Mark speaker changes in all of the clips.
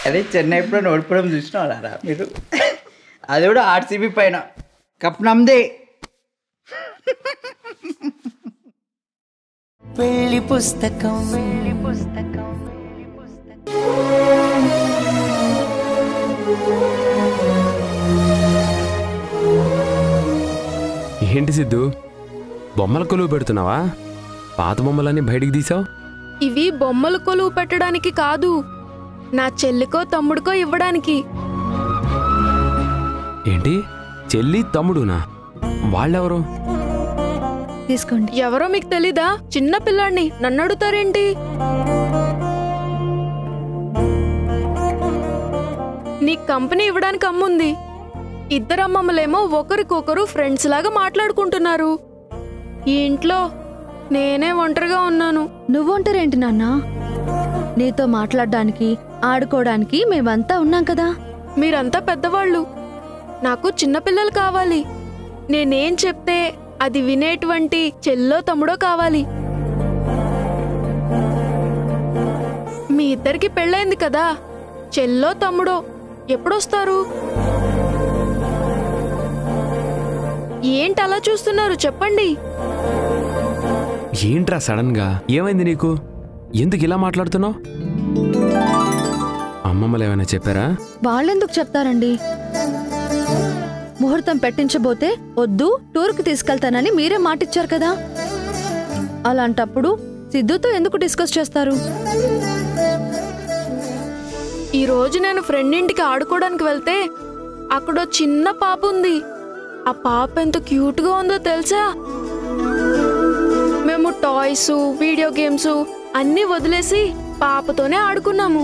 Speaker 1: అదే చెన్నై ఎప్పుడో ఓడిపోవడం చూసినారా మీరు? అది కూడా ఆర్సీబీ పైన. కప్ నమ్దే.
Speaker 2: పెళ్లి పుస్తకం
Speaker 3: ఏంటి సిద్ధు, బొమ్మల కొలువు పెడుతున్నావా? పాత బొమ్మలన్నీ బయటికి తీసావు.
Speaker 4: ఇవి బొమ్మల కొలువు పెట్టడానికి కాదు, నా చెల్లికో తమ్ముడికో ఇవ్వడానికి.
Speaker 3: ఏంటి, చెల్లి తమ్ముడునా? వాళ్ళెవరు?
Speaker 4: తీసుకోండి. ఎవరో మీకు తెలీదా? చిన్న పిల్లాడిని నన్ను అడుగుతారేంటి? నీ కంపెనీ ఇవ్వడానికి అమ్ముంది. ఇద్దరు అమ్మమ్మలేమో ఒకరికొకరు ఫ్రెండ్స్ లాగా మాట్లాడుకుంటున్నారు. ఈ ఇంట్లో నేనే ఒంటరిగా ఉన్నాను.
Speaker 5: నువ్వు ఒంటరేంటి నాన్న? నీతో మాట్లాడడానికి ఆడుకోవడానికి మేమంతా ఉన్నాం కదా.
Speaker 4: మీరంతా పెద్దవాళ్ళు, నాకు చిన్నపిల్లలు కావాలి. నేనేం చెప్తే అది వినేటువంటి చెల్లో తమ్ముడో కావాలి. మీ ఇద్దరికి పెళ్ళైంది కదా, చెల్లో తమ్ముడో ఎప్పుడొస్తారు? ఏంటి అలా చూస్తున్నారు, చెప్పండి.
Speaker 3: ఏంట్రా సడన్ గా ఏమైంది నీకు? ఎందుకు ఇలా మాట్లాడుతున్నావు? అమ్మమ్మలు ఏమైనా చెప్పారా?
Speaker 5: వాళ్ళెందుకు చెప్తారండి? ముహూర్తం పెట్టించబోతే వద్దు, టూర్కి తీసుకెళ్తానని మీరే మాటిచ్చారు కదా. అలాంటప్పుడు సిద్ధుతో ఎందుకు డిస్కస్ చేస్తారు?
Speaker 4: ఈ రోజు నేను ఫ్రెండ్ ఇంటికి ఆడుకోవడానికి వెళ్తే అక్కడో చిన్న పాప ఉంది. ఆ పాప ఎంత క్యూట్గా ఉందో తెలుసా? మేము టాయ్స్, వీడియో గేమ్స్ అన్నీ వదిలేసి పాపతోనే ఆడుకున్నాము.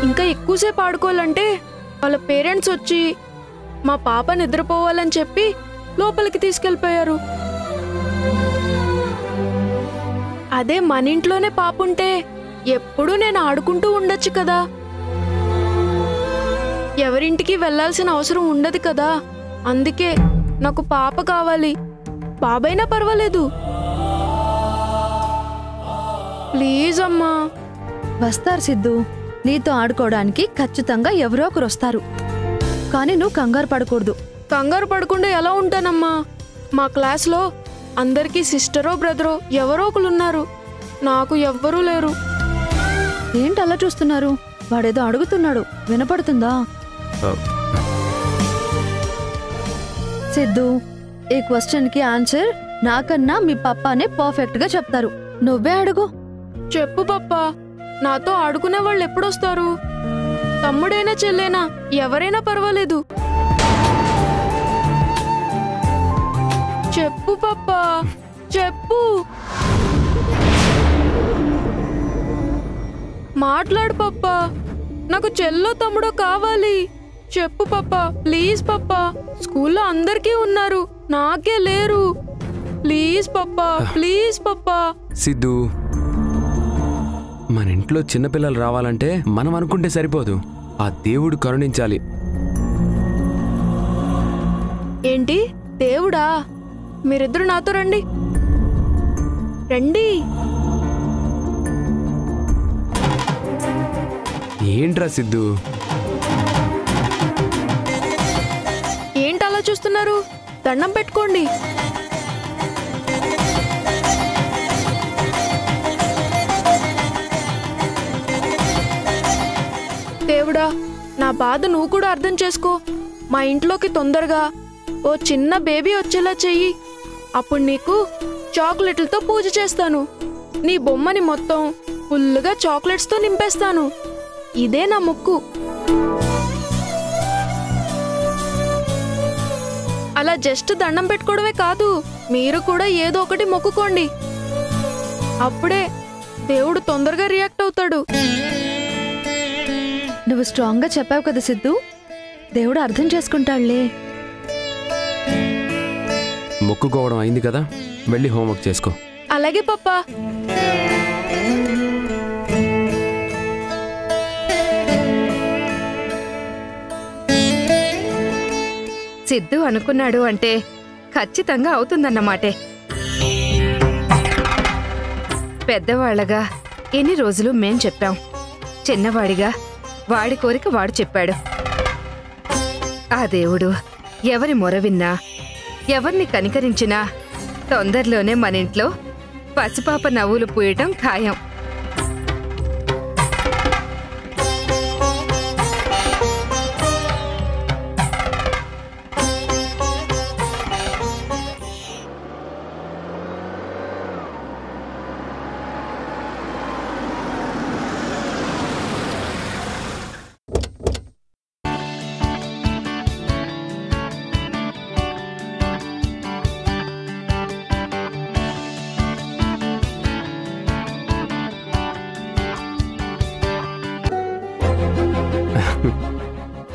Speaker 4: ఇంకా ఎక్కువసేపు ఆడుకోవాలంటే వాళ్ళ పేరెంట్స్ వచ్చి మా పాప నిద్రపోవాలని చెప్పి లోపలికి తీసుకెళ్ళిపోయారు. అదే మన ఇంట్లోనే పాప ఉంటే ఎప్పుడూ నేను ఆడుకుంటూ ఉండొచ్చు కదా. ఎవరింటికి వెళ్లాల్సిన అవసరం ఉండదు కదా. అందుకే నాకు పాప కావాలి. బాబైనా పర్వాలేదు, ప్లీజ్ అమ్మా.
Speaker 5: వస్తారు సిద్ధు, నీతో ఆడుకోవడానికి ఖచ్చితంగా ఎవరో ఒకరు వస్తారు. కానీ నువ్వు కంగారు పడకూడదు.
Speaker 4: కంగారు పడకుండా ఎలా ఉంటానమ్మా? మా క్లాస్లో అందరికీ సిస్టరో బ్రదరో ఎవరో ఒకరున్నారు, నాకు ఎవ్వరూ లేరు.
Speaker 5: ఏంటి అలా చూస్తున్నారు? వాడేదో అడుగుతున్నాడు, వినపడుతుందా? సిద్ధు, ఈ క్వశ్చన్ కి ఆన్సర్ నాకన్నా మీ పప్పానే పర్ఫెక్ట్ గా చెప్తారు. నువ్వే అడుగు.
Speaker 4: చెప్పు పప్పా, నాతో ఆడుకునే వాళ్ళు ఎప్పుడొస్తారు? తమ్ముడైనా చెల్లేనా ఎవరైనా పర్వాలేదు. చెప్పు పప్పా, చెప్పు. మాట్లాడు పప్పా, నాకు చెల్లో తమ్ముడో కావాలి. చెప్పు పప్పా, ప్లీజ్ పప్పా. స్కూల్లో అందరికీ ఉన్నారు, నాకే లేరు. ప్లీజ్ పప్పా, ప్లీజ్ పప్పా.
Speaker 3: సిద్ధు, మన ఇంట్లో చిన్నపిల్లలు రావాలంటే మనం అనుకుంటే సరిపోదు, ఆ దేవుడు కరుణించాలి.
Speaker 4: ఏంటి దేవుడా? మీరిద్దరు నాతో రండి, రండి.
Speaker 3: ఏంట్రా సిద్ధు?
Speaker 4: ఏంటలా చూస్తున్నారు? దండం పెట్టుకోండి. దేవుడా, నా బాధ నువ్వు కూడా అర్థం చేసుకో. మా ఇంట్లోకి తొందరగా ఓ చిన్న బేబీ వచ్చేలా చెయ్యి. అప్పుడు నీకు చాక్లెట్లతో పూజ చేస్తాను. నీ బొమ్మని మొత్తం ఫుల్గా చాక్లెట్స్తో నింపేస్తాను. ఇదే నా మొక్కు. అలా జస్ట్ దండం పెట్టుకోవడమే కాదు, మీరు కూడా ఏదో ఒకటి మొక్కుకోండి. అప్పుడే దేవుడు తొందరగా రియాక్ట్ అవుతాడు.
Speaker 5: నువ్వు స్ట్రాంగ్ గా చెప్పావు కదా సిద్ధు, దేవుడు అర్థం చేసుకుంటాడులే.
Speaker 3: మొక్కుకోవడం అయింది కదా, వెళ్ళి హోంవర్క్ చేసుకో.
Speaker 4: అలాగే పప్పా.
Speaker 6: సిద్ధు అనుకున్నాడు అంటే ఖచ్చితంగా అవుతుందన్నమాటే. పెద్దవాళ్లగా ఎన్ని రోజులు మేం చెప్పాం, చిన్నవాడిగా వాడి కోరిక వాడు చెప్పాడు. ఆ దేవుడు ఎవరి మొర విన్నా, ఎవరిని కనికరించినా తొందరలోనే మన ఇంట్లో పసిపాప నవ్వులు పూయటం ఖాయం.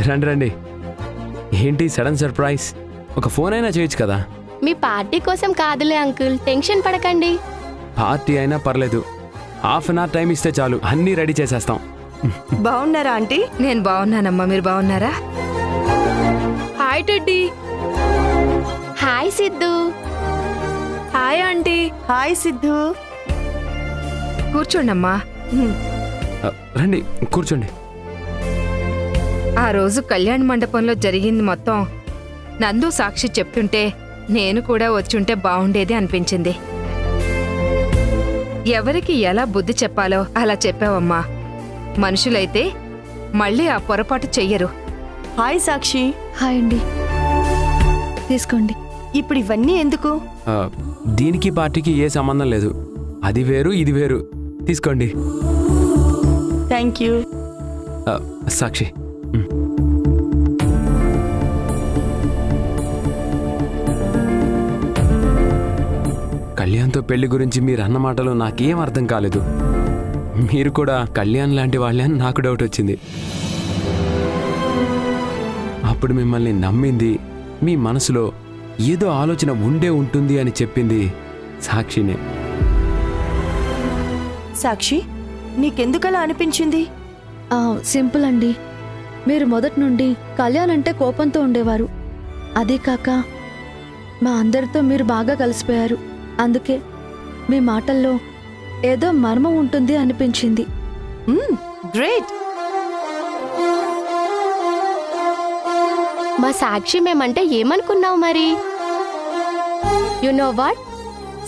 Speaker 3: రండి రండి. ఏంటి సడన్ సర్ప్రైజ్? ఒక ఫోన్ అయినా చేయొచ్చు కదా.
Speaker 7: మీ పార్టీ కోసం కాదులే అంకుల్, టెన్షన్ పడకండి.
Speaker 3: పార్టీ అయినా పర్లేదు, హాఫ్ అన్ అవర్ టైం ఇస్తే చాలు, అన్నీ రెడీ చేసేస్తాం.
Speaker 8: బాగున్నారా ఆంటీ?
Speaker 6: నేను బాగున్నానమ్మా, మీరు బాగున్నారా?
Speaker 4: Hi Teddy.
Speaker 7: Hi Siddhu.
Speaker 4: Hi aunty.
Speaker 8: Hi Siddhu.
Speaker 6: కూర్చోండమ్మా.
Speaker 3: రండి కూర్చోండి.
Speaker 6: ఆ రోజు కళ్యాణ మండపంలో జరిగింది మొత్తం నందు సాక్షి చెప్తుంటే నేను కూడా వచ్చుంటే బాగుండేది అనిపించింది. ఎవరికి ఎలా బుద్ధి చెప్పాలో అలా చెప్పావమ్మా. మనుషులైతే మళ్ళీ ఆ పొరపాటు చెయ్యరు.
Speaker 8: హాయ్ సాక్షి.
Speaker 5: హాయ్ అండి, తీసుకోండి.
Speaker 8: ఇప్పుడు ఇవన్నీ ఎందుకు?
Speaker 3: దీనికి పార్టీకి ఏ సంబంధం లేదు. అది వేరు ఇది వేరు. తీసుకోండి.
Speaker 8: Thank you.
Speaker 3: సాక్షి, కళ్యాణ్తో పెళ్లి గురించి మీరు అన్న మాటలు నాకేం అర్థం కాలేదు. మీరు కూడా కళ్యాణ్ లాంటి వాళ్ళే అని నాకు డౌట్ వచ్చింది. అప్పుడు మిమ్మల్ని నమ్మింది, మీ మనసులో ఏదో ఆలోచన ఉండే ఉంటుంది అని చెప్పింది సాక్షినే.
Speaker 8: సాక్షి, నీకెందుకలా అనిపించింది?
Speaker 5: సింపుల్ అండి. మీరు మొదటి నుండి కళ్యాణ్ అంటే కోపంతో ఉండేవారు. అదే కాక మా అందరితో మీరు బాగా కలిసిపోయారు. అందుకే మీ మాటల్లో ఏదో మర్మం ఉంటుంది అనిపించింది.
Speaker 8: గ్రేట్.
Speaker 7: మా సాక్షి మేమంటే ఏమనుకున్నావు మరి? You know what,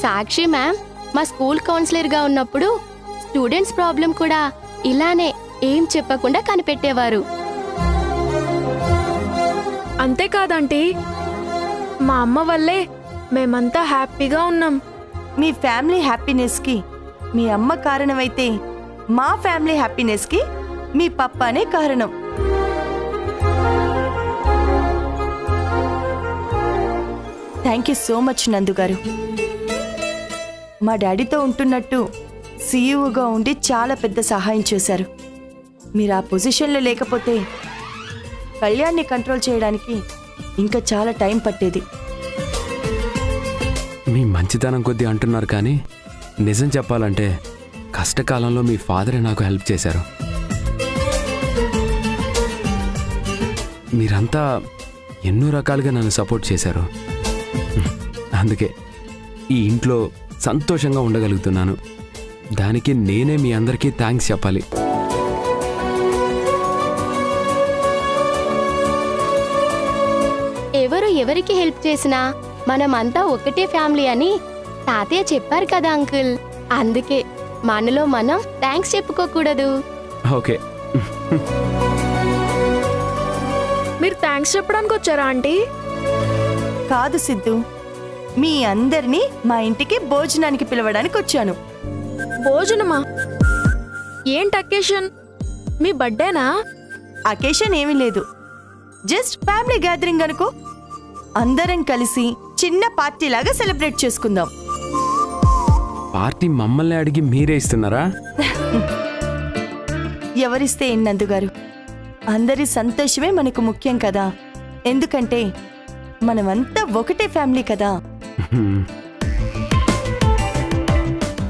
Speaker 7: Sakshi ma'am మా స్కూల్ కౌన్సిలర్గా ఉన్నప్పుడు స్టూడెంట్స్ ప్రాబ్లం కూడా ఇలానే ఏం చెప్పకుండా కనిపెట్టేవారు.
Speaker 4: అంతేకాదంటీ, మా అమ్మ వల్లే మేమంతా హ్యాపీగా ఉన్నాం.
Speaker 8: మీ ఫ్యామిలీ హ్యాపీనెస్కి మీ అమ్మ కారణమైతే మా ఫ్యామిలీ హ్యాపీనెస్కి మీ పప్పానే కారణం. థ్యాంక్ యూ సో మచ్ నందు గారు. మా డాడీతో ఉంటున్నట్టు సీఈఓగా ఉండి చాలా పెద్ద సహాయం చేశారు. మీరు ఆ పొజిషన్లో లేకపోతే కళ్యాణ్ని కంట్రోల్ చేయడానికి ఇంకా చాలా టైం పట్టేది.
Speaker 3: మీ మంచితనం కొద్దీ అంటున్నారు, కానీ నిజం చెప్పాలంటే కష్టకాలంలో మీ ఫాదరే నాకు హెల్ప్ చేశారు. మీరంతా ఎన్నో రకాలుగా నన్ను సపోర్ట్ చేశారు. అందుకే ఈ ఇంట్లో సంతోషంగా ఉండగలుగుతున్నాను. దానికి నేనే మీ అందరికీ థ్యాంక్స్ చెప్పాలి.
Speaker 7: ఎవరు ఎవరికి హెల్ప్ చేసినా మనమంతా ఒకటే ఫ్యామిలీ అని తాతయ్య చెప్పారు కదా అంకుల్. అందుకే మనలో మనం థ్యాంక్స్ చెప్పుకోకూడదు.
Speaker 3: ఓకే.
Speaker 4: మీరు థ్యాంక్స్ చెప్పడానికి వచ్చారా ఆంటీ?
Speaker 8: కాదు సిద్ధు, మీ అందరినీ మా ఇంటికి భోజనానికి పిలవడానికి వచ్చాను.
Speaker 4: భోజనమా? ఏంటి అకేషన్? మీ బర్త్డేనా?
Speaker 8: అకేషన్ ఏమీ లేదు, జస్ట్ ఫ్యామిలీ గ్యాదరింగ్ అనుకో. అందరం కలిసి చిన్న పార్టీ లాగా సెలబ్రేట్ చేసుకుందాం.
Speaker 3: పార్టీ మమ్మల్ని అడిగి మీరే ఇస్తున్నారా?
Speaker 8: ఎవరిస్తే నందు గారు, అందరి సంతోషమే మనకు ముఖ్యం కదా. ఎందుకంటే మనమంతా ఒకటే ఫ్యామిలీ కదా.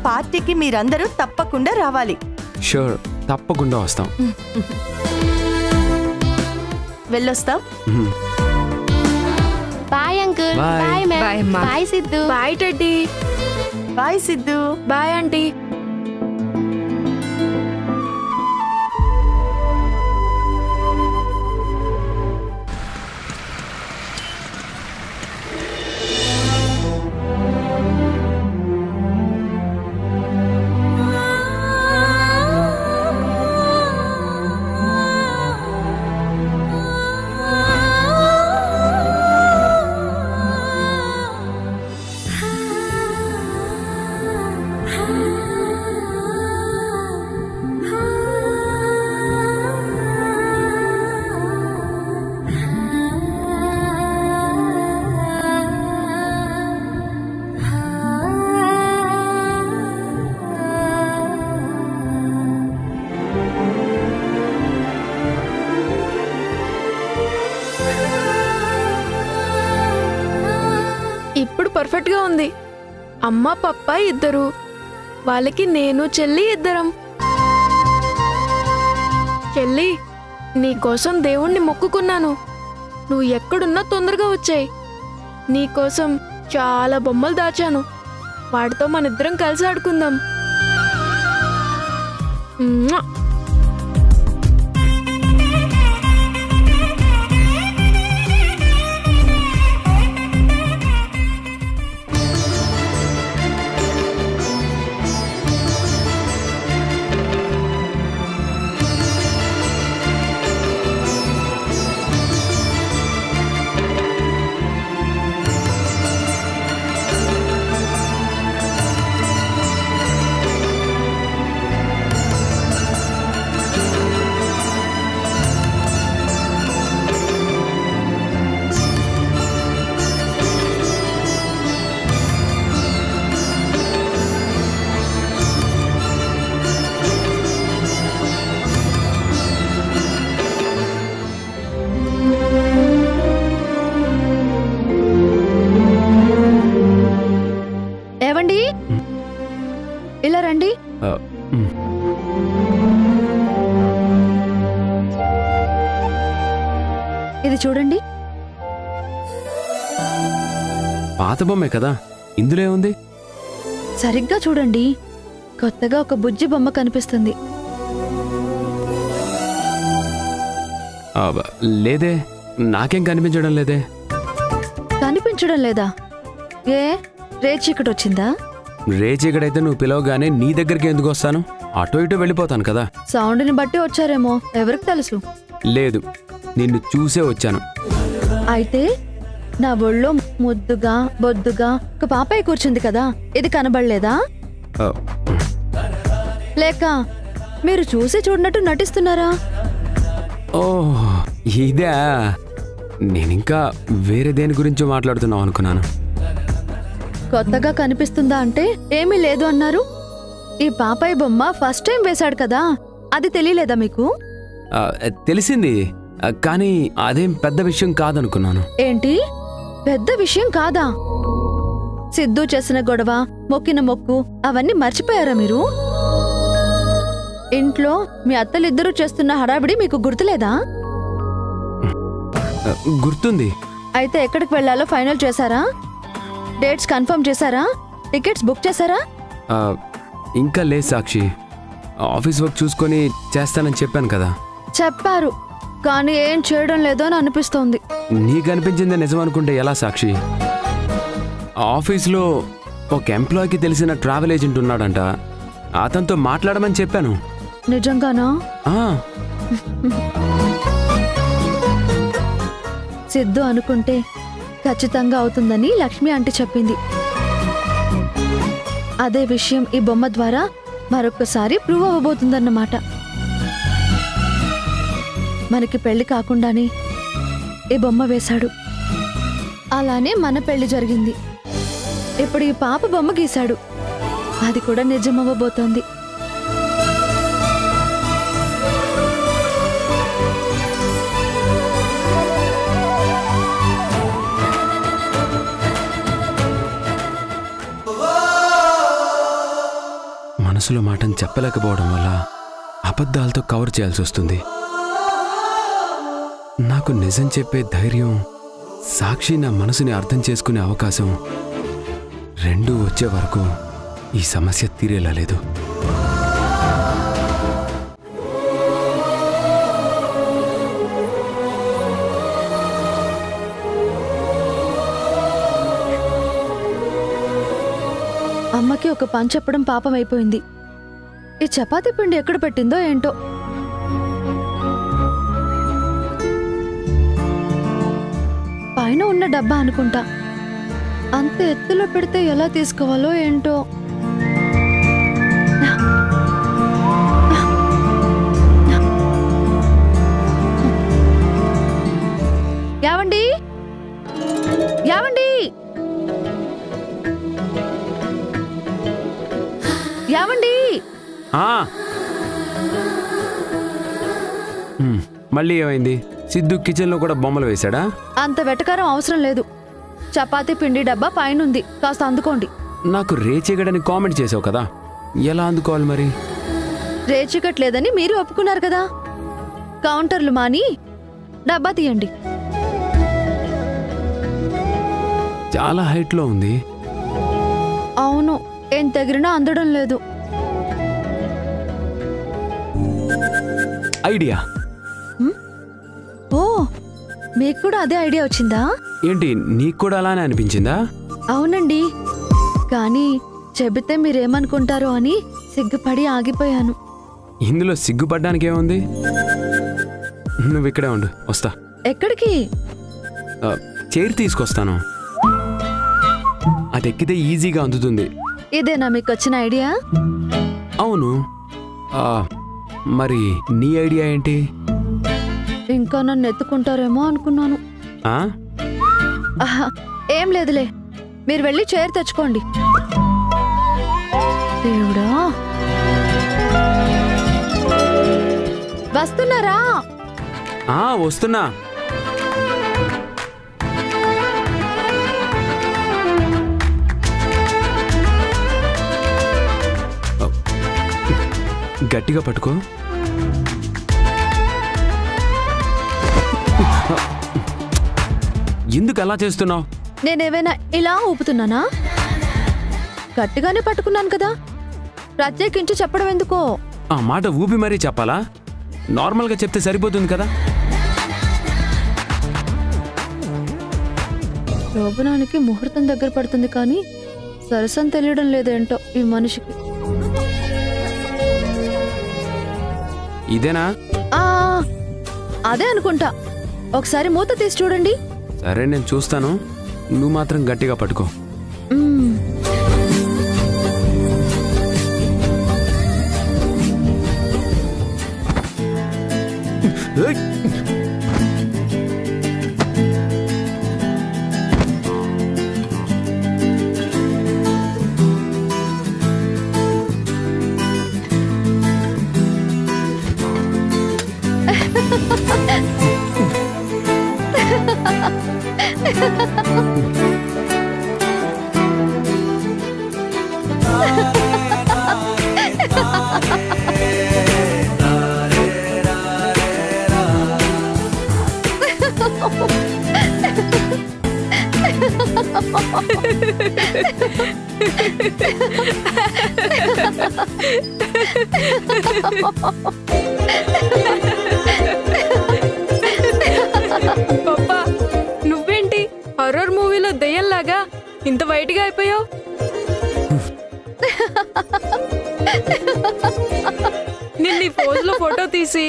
Speaker 8: పార్టీకి మీరందరూ తప్పకుండా రావాలి.
Speaker 3: షూర్, తప్పకుండా వస్తాం.
Speaker 8: వెళ్ళొస్తాం.
Speaker 7: Bye uncle.
Speaker 3: Bye.
Speaker 7: Bye
Speaker 6: Bye,
Speaker 7: ma'am.
Speaker 6: అమ్మా.
Speaker 7: Bye Siddhu.
Speaker 4: Bye Teddy.
Speaker 8: Bye Siddhu.
Speaker 4: Bye aunty. పర్ఫెక్ట్గా ఉంది. అమ్మ పప్ప ఇద్దరు, వాళ్ళకి నేను చెల్లి ఇద్దరం. చెల్లి, నీకోసం దేవుణ్ణి మొక్కుకున్నాను. నువ్వు ఎక్కడున్నా తొందరగా వచ్చాయి. నీకోసం చాలా బొమ్మలు దాచాను. వాటితో మనిద్దరం కలిసి ఆడుకుందాం. మ్వా!
Speaker 5: ఏవండి, ఇలా రండి. ఇది చూడండి.
Speaker 3: పాత బొమ్మే కదా, ఇందులో ఏముంది?
Speaker 5: సరిగ్గా చూడండి. కొత్తగా ఒక బుజ్జి బొమ్మ కనిపిస్తుంది.
Speaker 3: లేదే, నాకేం కనిపించడం లేదే.
Speaker 5: కనిపించడం లేదా? ఏ రేచీకటి వచ్చిందా?
Speaker 3: రేచీకడైతే నువ్వు పిలవగానే నీ దగ్గరికి ఎందుకు వస్తాను? అటో ఇటో వెళ్ళిపోతాను కదా.
Speaker 5: సౌండ్ని బట్టి వచ్చారేమో, ఎవరికి తెలుసు.
Speaker 3: లేదు, నిన్ను చూసే వచ్చాను.
Speaker 5: అయితే నా ఒళ్ళో ముద్దుగా బొద్దుగా ఒక పాపాయి కూర్చుంది కదా, ఇది కనబడలేదా? లేక మీరు చూసి చూడనట్టు నటిస్తున్నారా?
Speaker 3: ఓ ఇదే, నేనింకా వేరే దేని గురించో మాట్లాడుతున్నావు అనుకున్నాను.
Speaker 5: కొత్తగా కనిపిస్తుందా అంటే ఏమీ లేదు అన్నారు. ఈ పాపాయి బొమ్మ ఫస్ట్ టైం వేశాడు కదా, అది తెలియలేదా మీకు?
Speaker 3: తెలిసింది, కానీ అదేం పెద్ద విషయం కాదనుకున్నాను.
Speaker 5: ఏంటి పెద్ద విషయం కాదా? సిద్ధు చేసిన గొడవ, మొక్కిన మొక్కు అవన్నీ మర్చిపోయారా మీరు? ఇంట్లో మీ అత్తలిద్దరూ చేస్తున్న హడావిడి మీకు గుర్తులేదా?
Speaker 3: గుర్తుంది.
Speaker 5: అయితే ఎక్కడికి వెళ్ళాలో ఫైనల్ చేశారా? డేట్స్ కన్ఫర్మ్ చేశారా? టికెట్స్ బుక్ చేశారా?
Speaker 3: ఇంకా లేదు సాక్షి, ఆఫీస్ వర్క్ చూసుకొని చేస్తానని చెప్పాను కదా.
Speaker 5: చెప్పారు, కానీ ఏం చేయడం లేదో అని అనిపిస్తోంది.
Speaker 3: నీకు అనిపించిందే నిజం అనుకుంటే ఎలా సాక్షి? ఆఫీస్లో ఒక ఎంప్లాయీకి తెలిసిన ట్రావెల్ ఏజెంట్ ఉన్నాడంట, అతనితో మాట్లాడమని చెప్పాను.
Speaker 5: నిజంగానా? సిద్ధు అనుకుంటే ఖచ్చితంగా అవుతుందని లక్ష్మి ఆంటీ చెప్పింది. అదే విషయం ఈ బొమ్మ ద్వారా మరొకసారి ప్రూవ్ అవ్వబోతుందన్నమాట. మనకి పెళ్లి కాకుండానే ఈ బొమ్మ వేశాడు, అలానే మన పెళ్లి జరిగింది. ఇప్పుడు ఈ పాప బొమ్మ గీశాడు, అది కూడా నిజమవ్వబోతోంది.
Speaker 3: మనసులో మాటను చెప్పలేకపోవడం వల్ల అబద్ధాలతో కవర్ చేయాల్సి వస్తుంది. నాకు నిజం చెప్పే ధైర్యం, సాక్షి నా మనసుని అర్థం చేసుకునే అవకాశం రెండూ వచ్చే వరకు ఈ సమస్య తీరేలా లేదు.
Speaker 5: అమ్మకి ఒక పని చెప్పడం పాపం అయిపోయింది. ఈ చపాతీ పిండి ఎక్కడ పెట్టిందో ఏంటో. పైన ఉన్న డబ్బా అనుకుంటా. అంత ఎత్తులో పెడితే ఎలా తీసుకోవాలో ఏంటో. యావండి, యావండి, యావండి.
Speaker 3: మళ్ళీ ఏమైంది? సిద్ధు కిచెన్లో కూడా బొమ్మలు వేశాడా?
Speaker 5: అంత వెటకారం అవసరం లేదు. చపాతీ పిండి డబ్బా పైనుంది, కాస్త అందుకోండి.
Speaker 3: నాకు రేచెగడని కామెంట్ చేసావు కదా, ఎలా అందుకోవాలి మరి?
Speaker 5: రేచికట్లేదని మీరు ఒప్పుకున్నారు కదా. కౌంటర్లు మాని డబ్బా తీయండి.
Speaker 3: చాలా హైట్లో ఉంది.
Speaker 5: అవును, ఏం తగిరినా అందడం లేదు.
Speaker 3: ఐడియా.
Speaker 5: ఓ, మీకు కూడా అదే ఐడియా వచ్చిందా?
Speaker 3: ఏంటి, నీకు కూడా అలానే అనిపించిందా?
Speaker 5: అవునండి, కానీ చెబితే మీరేమనుకుంటారో అని సిగ్గుపడి ఆగిపోయాను.
Speaker 3: ఇందులో సిగ్గుపడ్డానికి ఏముంది? నువ్వు ఇక్కడే ఉండు, వస్తా.
Speaker 5: ఎక్కడికి?
Speaker 3: చైర్ తీసుకొస్తాను, అది ఎక్కితే ఈజీగా అందుతుంది.
Speaker 5: ఇదేనా మీకు వచ్చిన ఐడియా?
Speaker 3: అవును. మరి నీ ఐడియా ఏంటి?
Speaker 5: ఇంకా నన్ను ఎత్తుకుంటారేమో అనుకున్నాను. ఆహా, ఏం లేదులే, మీరు వెళ్ళి చైర్ తెచ్చుకోండి. దేవుడా, వస్తున్నారా?
Speaker 3: వస్తున్నా. గట్టిగా పట్టుకో. ఎందుకు అలా చేస్తున్నావు?
Speaker 5: నేనేమైనా ఇలా ఊపుతున్నానా? గట్టిగానే పట్టుకున్నాను కదా, ప్రత్యేకించి చెప్పడం ఎందుకో?
Speaker 3: ఆ మాట ఊపి మరీ చెప్పాలా? నార్మల్గా చెప్తే సరిపోతుంది కదా.
Speaker 5: శోభనానికి ముహూర్తం దగ్గర పడుతుంది, కానీ సరసం తెలియడం లేదేంటో ఈ మనిషికి.
Speaker 3: ఇదేనా?
Speaker 5: అదే అనుకుంటా. ఒకసారి మూత తీసి చూడండి.
Speaker 3: సరే, నేను చూస్తాను, నువ్వు మాత్రం గట్టిగా పట్టుకో.
Speaker 4: పప్పా, నువ్వేంటి హర్రర్ మూవీలో దెయ్యంలాగా ఇంత వైట్గా అయిపోయావు? నిన్న ఈ పోజ్లో ఫోటో తీసి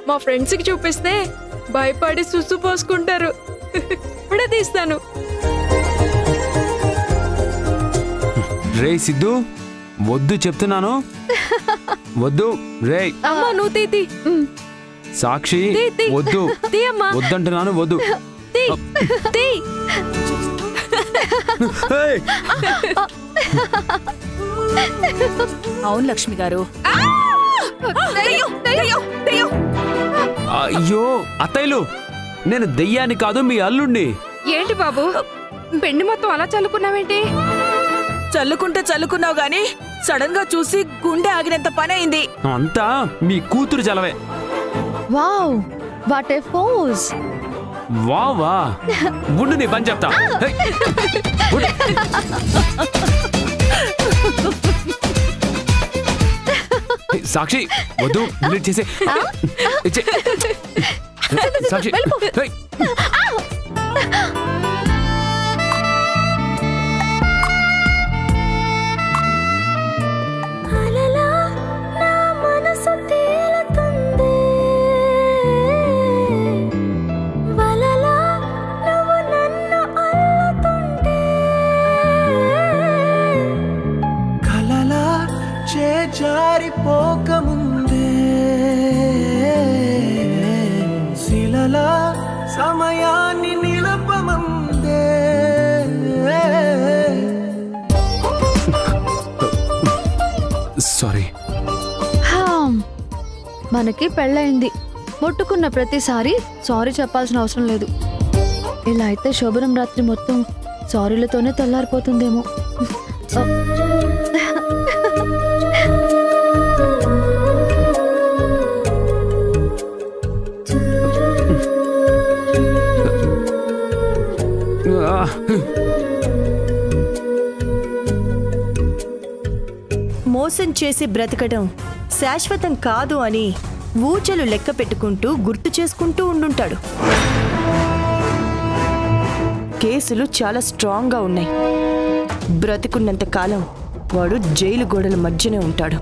Speaker 4: మా ఫ్రెండ్స్కి చూపిస్తే భయపడి సుసు పోసుకుంటారు. ఇప్పుడే తీస్తాను.
Speaker 3: రే సిద్ధు, వద్దు చెప్తున్నాను, వద్దు. రే
Speaker 4: అమ్మా, నువ్వు తీ.
Speaker 3: సాక్షి, వద్దు. వద్దంటున్నాను, వద్దు.
Speaker 9: అవును లక్ష్మి గారు.
Speaker 3: అయ్యో అత్తయ్యలు, నేను దెయ్యాన్ని కాదు, మీ అల్లుణ్ణి.
Speaker 6: ఏంటి బాబు, పెండి మొత్తం అలా చల్లుకున్నావేంటి?
Speaker 9: చల్లుకున్నావు గాని సడన్ గా చూసి గుండె ఆగినంత పని అయింది.
Speaker 3: అంతా మీ కూతురు చలవే.
Speaker 5: Wow, what a pose.
Speaker 3: వావా, ఉండు నీ పని చెప్తా. సాక్షి, వద్దు, డిలీట్ చేసే. సాక్షి,
Speaker 2: జారిపోకముందే శిలలా సమయాన్ని నిలపమందే.
Speaker 3: సారీ.
Speaker 5: మనకి పెళ్ళయింది, ముట్టుకున్న ప్రతిసారి సారీ చెప్పాల్సిన అవసరం లేదు. ఇలా అయితే శోభనం రాత్రి మొత్తం సారీలతోనే తెల్లారిపోతుందేమో.
Speaker 8: మోసం చేసి బ్రతకడం శాశ్వతం కాదు అని ఊచలు లెక్క పెట్టుకుంటూ గుర్తు చేసుకుంటూ ఉండుంటాడు. కేసులు చాలా స్ట్రాంగ్గా ఉన్నాయి. బ్రతికున్నంత కాలం వాడు జైలు గోడల మధ్యనే ఉంటాడు.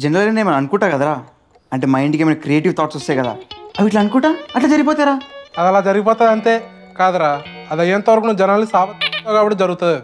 Speaker 1: జనరల్గా నేను అనుకుంటా కదరా, అంటే మైండ్కి ఏమైనా క్రియేటివ్ థాట్స్ వస్తాయి కదా, అవి ఇట్లా అనుకుంటా అట్లా జరిగిపోతారా?
Speaker 10: అది అలా జరిగిపోతుంది అంతే కాదురా, అది అయ్యేంత వరకు నువ్వు జనాల్ని కాబట్టి జరుగుతుంది.